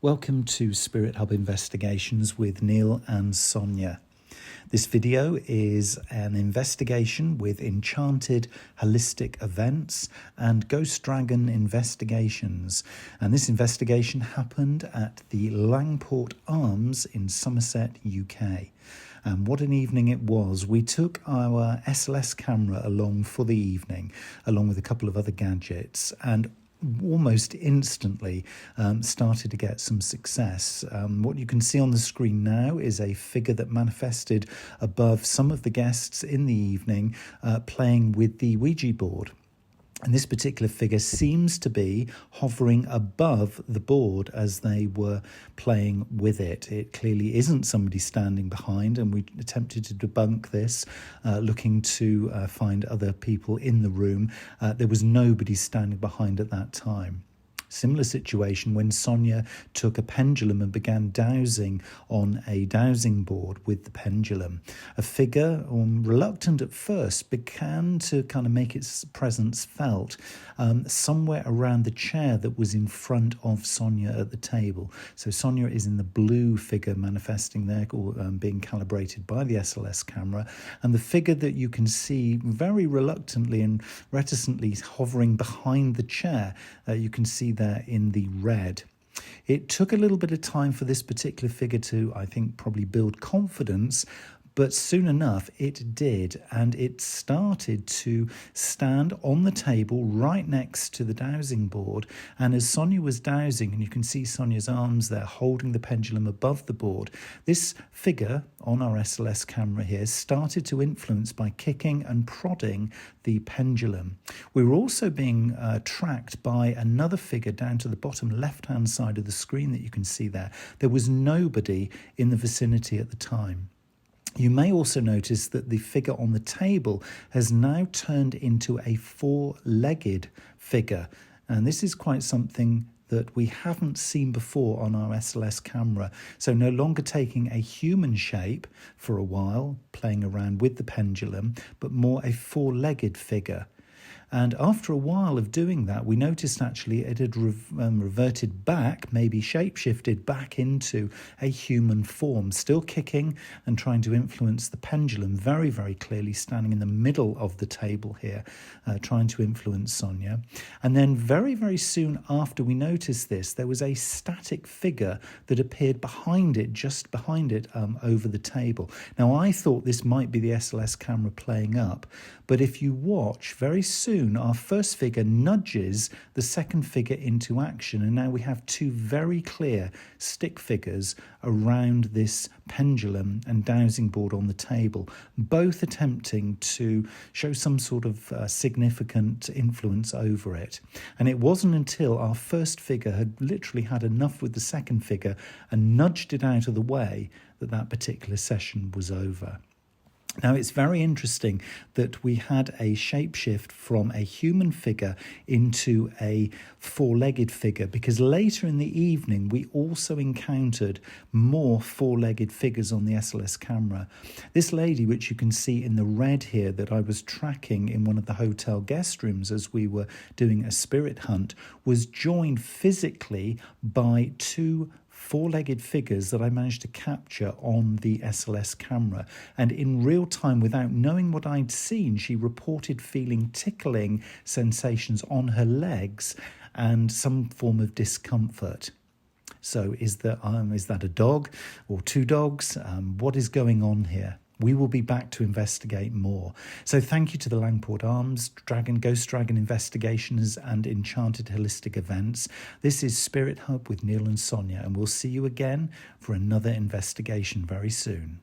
Welcome to Spirit Hub Investigations with Neil and Sonya. This video is an investigation with Enchanted holistic events and Ghost Dragon investigations. And this investigation happened at the Langport Arms in Somerset, UK. And what an evening it was. We took our SLS camera along for the evening, along with a couple of other gadgets, and almost instantly started to get some success. What you can see on the screen now is a figure that manifested above some of the guests in the evening playing with the Ouija board. And this particular figure seems to be hovering above the board as they were playing with it. It clearly isn't somebody standing behind, and we attempted to debunk this, looking to find other people in the room. There was nobody standing behind at that time. Similar situation when Sonya took a pendulum and began dowsing on a dowsing board with the pendulum. A figure, reluctant at first, began to kind of make its presence felt somewhere around the chair that was in front of Sonya at the table. So Sonya is in the blue figure manifesting there, or being calibrated by the SLS camera, and the figure that you can see very reluctantly and reticently hovering behind the chair, you can see there in the red. It took a little bit of time for this particular figure to, I think, probably build confidence, but soon enough it did, and it started to stand on the table right next to the dowsing board. And as Sonya was dowsing, and you can see Sonya's arms there holding the pendulum above the board, this figure on our SLS camera here started to influence by kicking and prodding the pendulum. We were also being tracked by another figure down to the bottom left-hand side of the screen that you can see there. There was nobody in the vicinity at the time. You may also notice that the figure on the table has now turned into a four-legged figure. And this is quite something that we haven't seen before on our SLS camera. So no longer taking a human shape for a while, playing around with the pendulum, but more a four-legged figure. And after a while of doing that, we noticed actually it had reverted back, maybe shape-shifted back into a human form, still kicking and trying to influence the pendulum, very, very clearly standing in the middle of the table here, trying to influence Sonya. And then very, very soon after we noticed this, there was a static figure that appeared behind it, just behind it, over the table. Now, I thought this might be the SLS camera playing up, but if you watch, very soon our first figure nudges the second figure into action, and now we have two very clear stick figures around this pendulum and dowsing board on the table, both attempting to show some sort of significant influence over it. And it wasn't until our first figure had literally had enough with the second figure and nudged it out of the way that that particular session was over. Now, it's very interesting that we had a shapeshift from a human figure into a four-legged figure, because later in the evening we also encountered more four-legged figures on the SLS camera. This lady, which you can see in the red here, that I was tracking in one of the hotel guest rooms as we were doing a spirit hunt, was joined physically by two four-legged figures that I managed to capture on the SLS camera. And in real time, without knowing what I'd seen, she reported feeling tickling sensations on her legs and some form of discomfort. So is that a dog or two dogs? What is going on here? We will be back to investigate more. So thank you to the Langport Arms, Ghost Dragon investigations and Enchanted holistic events. This is Spirit Hub with Neil and Sonya, and we'll see you again for another investigation very soon.